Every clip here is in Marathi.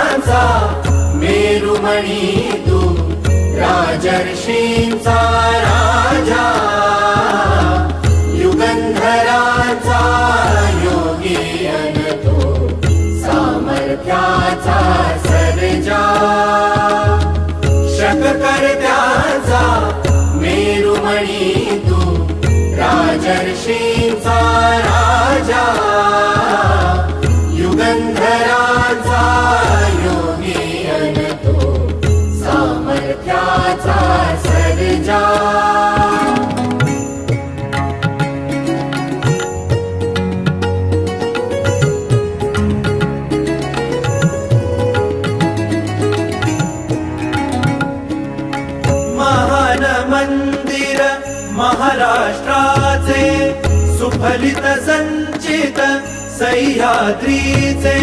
करत्याचा मेरुमणी तू राजर्षींचा राजा युगंधराचा योगी अन तू सामर्थ्याचा सर्जा शककर्त्याचा मेरुमणी तू राजर्षींचा राजा युगंधराचा योगी अन तू सामर्थ्याचा सर्जा महान मंदिर महाराष्ट्राचे सुफलित संचित सह्याद्रीचे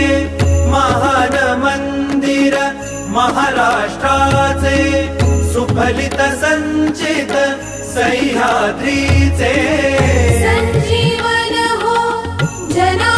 महान मंदिर महाराष्ट्राचे सुफलित संचित सह्याद्रीचे संजीवन हो जना